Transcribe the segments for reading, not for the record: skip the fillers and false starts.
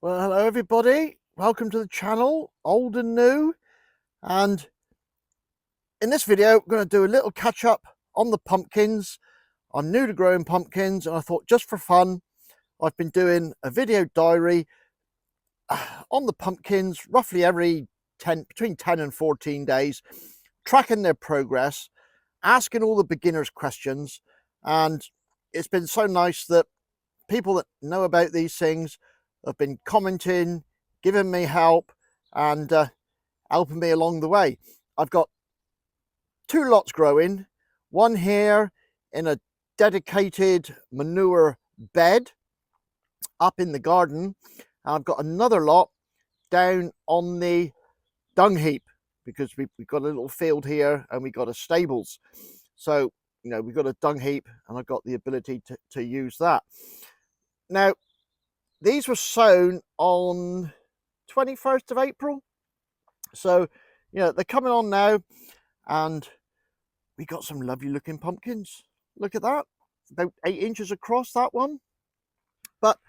Well, hello everybody. Welcome to the channel, old and new. And in this video, we're going to do a little catch up on the pumpkins. I'm new to growing pumpkins, and I thought just for fun, I've been doing a video diary on the pumpkins roughly every between 10 and 14 days, tracking their progress, asking all the beginners questions. And it's been so nice that people that know about these things have been commenting, giving me help, and helping me along the way. I've got two lots growing, one here in a dedicated manure bed up in the garden, and I've got another lot down on the dung heap because we've got a little field here and we've got a stables. So, you know, we've got a dung heap and I've got the ability to use that. Now, these were sown on 21st of April. So, you know, they're coming on now, and we got some lovely looking pumpkins. Look at that, about 8 inches across, that one. But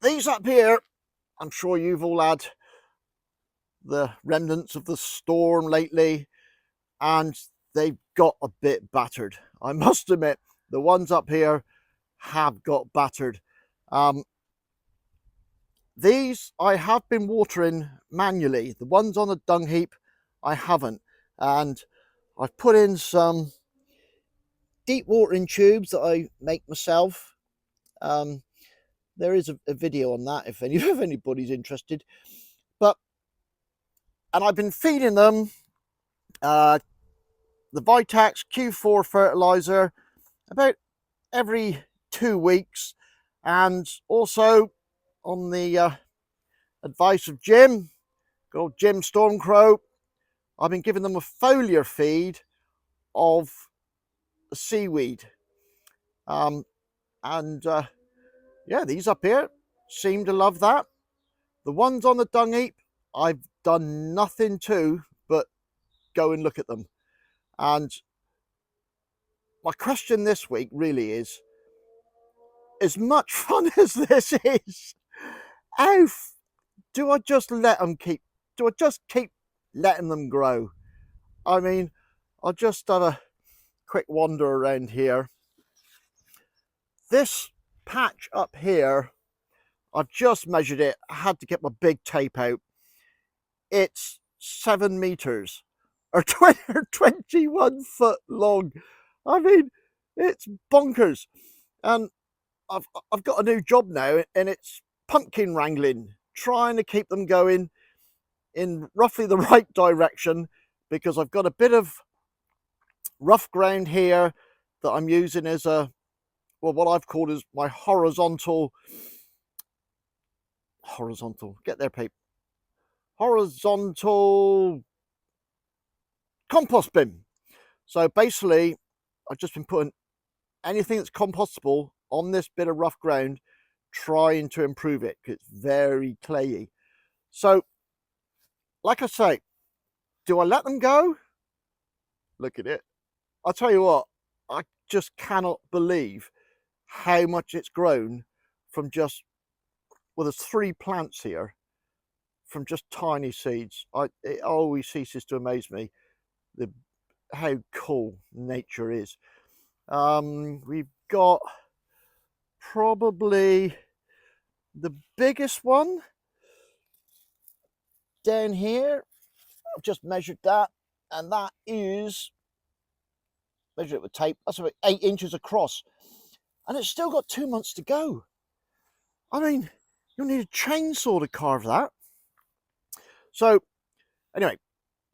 these up here, I'm sure you've all had the remnants of the storm lately, and they've got a bit battered. I must admit, the ones up here have got battered. These I have been watering manually. The ones on the dung heap I haven't, and I've put in some deep watering tubes that I make myself. There is a video on that if anybody's interested. And I've been feeding them the Vitax Q4 fertilizer about every 2 weeks, and also on the advice of Jim, good old Jim Stormcrow, I've been giving them a foliar feed of seaweed. Yeah, these up here seem to love that. The ones on the dung heap, I've done nothing to but go and look at them. And my question this week really is, as much fun as this is, how do I just let them keep, do I just keep letting them grow? I mean, I'll just have a quick wander around here. This patch up here, I've just measured it. I had to get my big tape out. It's 7 meters or 21 foot long. I mean, it's bonkers. And I've got a new job now, and it's pumpkin wrangling, trying to keep them going in roughly the right direction, because I've got a bit of rough ground here that I'm using as a, well, what I've called is my horizontal, get there, Pete, horizontal compost bin. So basically, I've just been putting anything that's compostable on this bit of rough ground, trying to improve it because it's very clayey. So, like I say, do I let them go? Look at it. I'll tell you what, I just cannot believe how much it's grown from just, well, there's 3 plants here from just tiny seeds. It always ceases to amaze me how cool nature is. We've got probably the biggest one down here. I've just measured that, and that is, measure it with tape, that's about 8 inches across, and it's still got 2 months to go. I mean, you'll need a chainsaw to carve that. So anyway,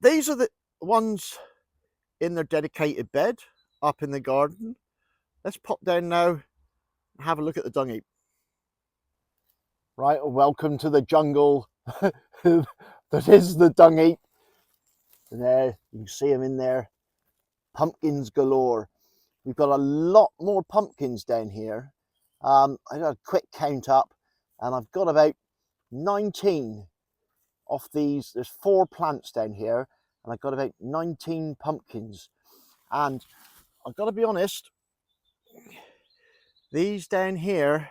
these are the ones in their dedicated bed up in the garden. Let's pop down now and have a look at the dung heap. Right, welcome to the jungle that is the dung heap. And there, you can see them in there, pumpkins galore. We've got a lot more pumpkins down here. I got a quick count up, and I've got about 19 of these. There's 4 plants down here, and I've got about 19 pumpkins. And I've got to be honest, these down here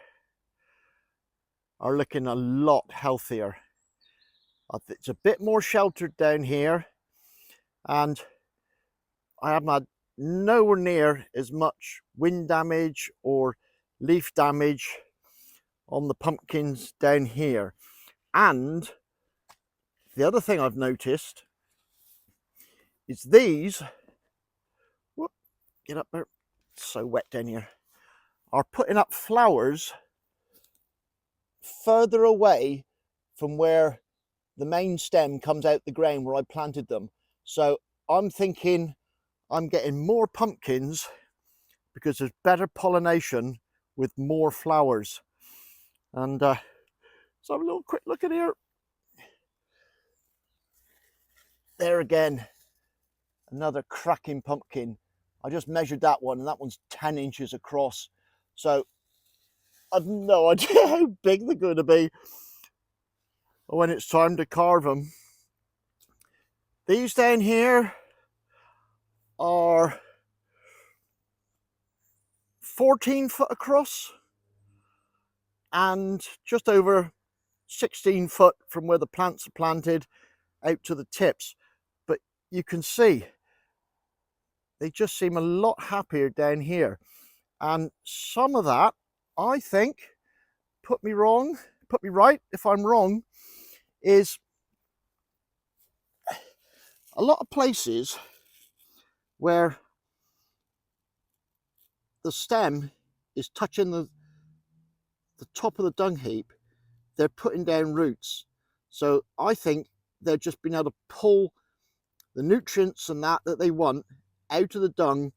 are looking a lot healthier. It's a bit more sheltered down here, and I haven't had nowhere near as much wind damage or leaf damage on the pumpkins down here. And the other thing I've noticed is these, whoop, get up there, it's so wet down here, are putting up flowers further away from where the main stem comes out the ground where I planted them. So I'm thinking I'm getting more pumpkins because there's better pollination with more flowers. And so have a little quick look at here. There again, another cracking pumpkin. I just measured that one, and that one's 10 inches across. So I've no idea how big they're going to be when it's time to carve them. These down here are 14 foot across and just over 16 foot from where the plants are planted out to the tips. But you can see they just seem a lot happier down here, and some of that, I think, put me right if I'm wrong, is a lot of places where the stem is touching the top of the dung heap, they're putting down roots. So I think they're just being able to pull the nutrients and that they want out of the dung,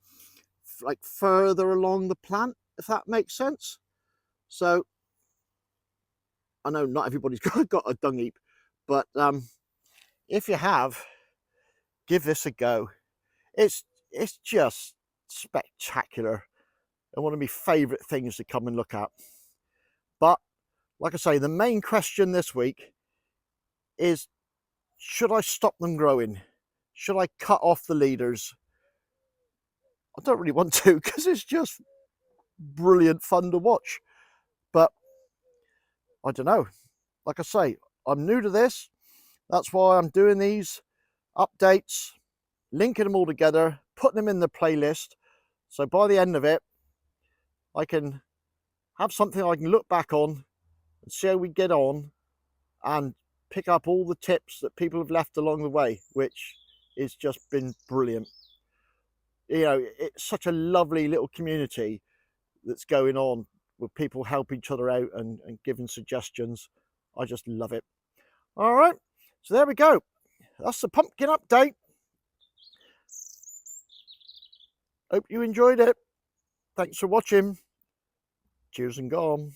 like further along the plant, if that makes sense. So I know not everybody's got a dung heap, but if you have, give this a go. It's just spectacular and one of my favourite things to come and look at. But like I say, the main question this week is, should I stop them growing? Should I cut off the leaders? I don't really want to, because it's just brilliant fun to watch. But I don't know. Like I say, I'm new to this. That's why I'm doing these updates, linking them all together, putting them in the playlist. So by the end of it, I can have something I can look back on and see how we get on and pick up all the tips that people have left along the way, which has just been brilliant. You know, it's such a lovely little community that's going on with people helping each other out and giving suggestions. I just love it. All right, so there we go. That's the pumpkin update. Hope you enjoyed it. Thanks for watching. Cheers and gone.